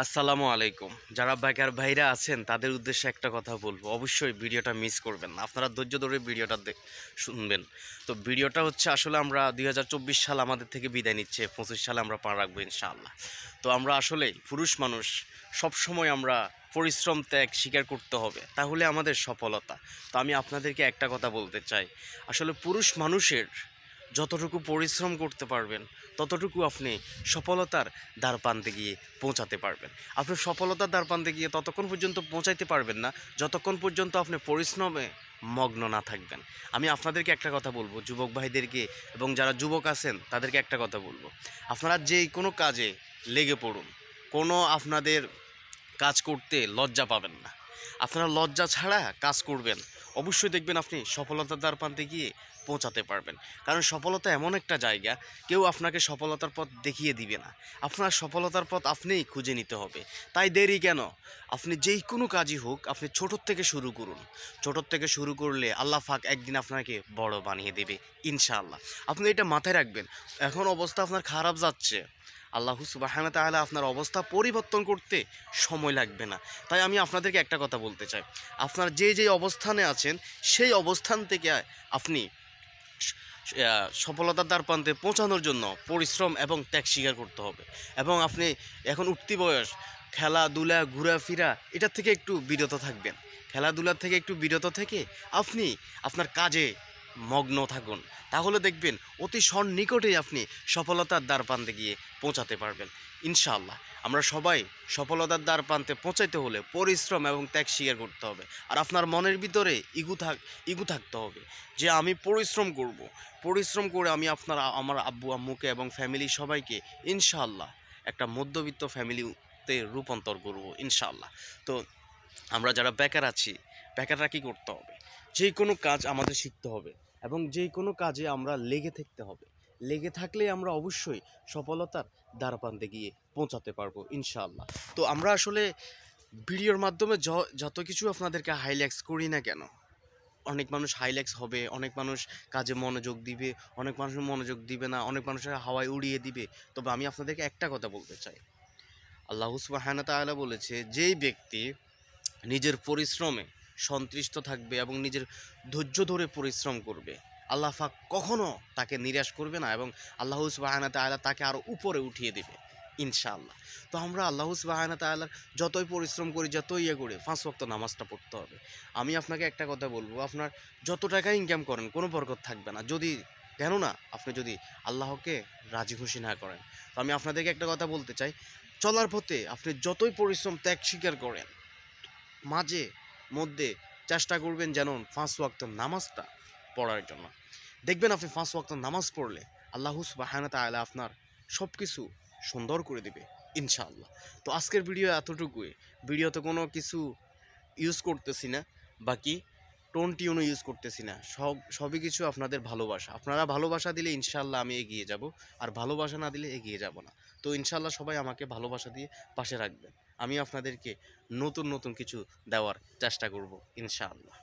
আসসালামু আলাইকুম। যারা বেকার ভাইরা আছেন তাদের উদ্দেশ্যে একটা কথা বলবো। অবশ্যই ভিডিওটা মিস করবেন না। আপনারা ধৈর্য ধরে ভিডিওটা শুনবেন। তো ভিডিওটা হচ্ছে আসলে আমরা ২০২৪ সাল আমাদের থেকে বিদায় নিচ্ছে। ২৫ সালে আমরা পা রাখবো ইনশাআল্লাহ। তো আমরা আসলেই পুরুষ মানুষ সবসময় আমরা পরিশ্রম ত্যাগ স্বীকার করতে হবে। তাহলে আমাদের সফলতা। তো আমি আপনাদেরকে একটা কথা বলতে চাই। আসলে পুরুষ মানুষের যতটুকু পরিশ্রম করতে পারবেন ততটুকু আপনি সফলতার দ্বারপ্রান্তে গিয়ে পৌঁছাতে পারবেন। আপনি সফলতার দ্বারপ্রান্তে গিয়ে ততক্ষণ পর্যন্ত পৌঁছাইতে পারবেন না যতক্ষণ পর্যন্ত আপনি পরিশ্রমে মগ্ন না থাকবেন। আমি আপনাদেরকে একটা কথা বলবো, যুবক ভাইদেরকে এবং যারা যুবক আছেন তাদেরকে একটা কথা বলবো, আপনারা যে কোনো কাজে লেগে পড়ুন, কোনো আপনাদের কাজ করতে লজ্জা পাবেন না। আপনারা লজ্জা ছাড়া কাজ করবেন, অবশ্যই দেখবেন আপনি সফলতার দ্বারপ্রান্তে গিয়ে পৌঁছাতে পারবেন। কারণ সফলতা এমন একটা জায়গা, কেউ আপনাকে সফলতার পথ দেখিয়ে দিবে না, আপনার সফলতার পথ আপনিই খুঁজে নিতে হবে। তাই দেরি কেন? আপনি যেই কোনো কাজই হোক আপনি ছোটোর থেকে শুরু করুন। ছোটোর থেকে শুরু করলে আল্লাহ পাক একদিন আপনাকে বড় বানিয়ে দেবে ইনশাআল্লাহ। আপনি এটা মাথায় রাখবেন। এখন অবস্থা আপনার খারাপ যাচ্ছে, আল্লাহ সুবহানাহু ওয়া তাআলা আপনার অবস্থা পরিবর্তন করতে সময় লাগবে না। তাই আমি আপনাদেরকে একটা কথা বলতে চাই, আপনার যে অবস্থানে আছেন সেই অবস্থান থেকে আপনি সফলতার দ্বারপ্রান্তে পৌঁছানোর জন্য পরিশ্রম এবং ত্যাগ স্বীকার করতে হবে। এবং আপনি এখন উঠতি বয়স, খেলাধুলা ঘোরাফেরা এটার থেকে একটু বিরত থাকবেন। খেলাধুলার থেকে একটু বিরত থেকে আপনি আপনার কাজে মগ্ন থাকুন, তাহলে দেখবেন অতি সন্নিকটেই আপনি সফলতার দ্বারপ্রান্তে গিয়ে পৌঁছাতে পারবেন ইনশাআল্লাহ। আমরা সবাই সফলতার দ্বারপ্রান্তে পৌঁছাইতে হলে পরিশ্রম এবং ত্যাগ স্বীকার করতে হবে। আর আপনার মনের ভিতরে ইগু থাকতে হবে যে আমি পরিশ্রম করে আমি আমার আব্বু আম্মুকে এবং ফ্যামিলি সবাইকে ইনশাআল্লাহ একটা মধ্যবিত্ত ফ্যামিলিতে রূপান্তর করব ইনশাআল্লাহ। তো আমরা যারা বেকার আছি, বেকাররা কী করতে হবে? যে কোনো কাজ আমাদের শিখতে হবে এবং যে কোনো কাজে আমরা লেগে থাকতে হবে। লেগে থাকলে আমরা অবশ্যই সফলতার দ্বারপ্রান্তে গিয়ে পৌঁছাতে পারবো ইনশাআল্লাহ। তো আমরা আসলে ভিডিওর মাধ্যমে যত কিছু আপনাদেরকে হাইলাইটস করি না কেন, অনেক মানুষ হাইলাইটস হবে, অনেক মানুষ কাজে মনোযোগ দিবে, অনেক মানুষ মনোযোগ দিবে না, অনেক মানুষের হাওয়ায় উড়িয়ে দিবে। তবে আমি আপনাদেরকে একটা কথা বলতে চাই, আল্লাহ সুবহানাহু ওয়া তাআলা বলেছে, যেই ব্যক্তি নিজের পরিশ্রমে সন্তুষ্ট থাকবে এবং নিজের ধৈর্য ধরে পরিশ্রম করবে, আল্লাহ পাক কখনো তাকে নিরাশ করবে না এবং আল্লাহ সুবহানাহু ওয়া তাআলা তাকে আরও উপরে উঠিয়ে দেবে ইনশাআল্লাহ। তো আমরা আল্লাহ সুবহানাহু ওয়া তাআলার যতই পরিশ্রম করি, যতই করি, 5 ওয়াক্ত নামাজটা পড়তে হবে। আমি আপনাকে একটা কথা বলবো, আপনার যত টাকা ইনকাম করেন কোনো বরকত থাকবে না যদি, কেননা আপনি যদি আল্লাহকে রাজি খুশি না করেন। তো আমি আপনাদেরকে একটা কথা বলতে চাই, চলার পথে আপনি যতই পরিশ্রম ত্যাগ স্বীকার করেন, মাঝে মধ্যে চেষ্টা করবেন যেন 5 ওয়াক্ত নামাজটা পড়ার জন্য। দেখবেন আপনি 5 ওয়াক্ত নামাজ পড়লে আল্লাহ সুবহানাহু ওয়া তাআলা আপনার সব কিছু সুন্দর করে দেবে ইনশাআল্লাহ। তো আজকের ভিডিও এতটুকুই। ভিডিওতে কোনো কিছু ইউজ করতেছি না, বাকি টোন টিউনও ইউজ করতেছি না, সবই কিছু আপনাদের ভালোবাসা। আপনারা ভালোবাসা দিলে ইনশাআল্লাহ আমি এগিয়ে যাব, আর ভালোবাসা না দিলে এগিয়ে যাব না। তো ইনশাআল্লাহ সবাই আমাকে ভালোবাসা দিয়ে পাশে রাখবেন। আমি আপনাদেরকে নতুন কিছু দেওয়ার চেষ্টা করব ইনশাআল্লাহ।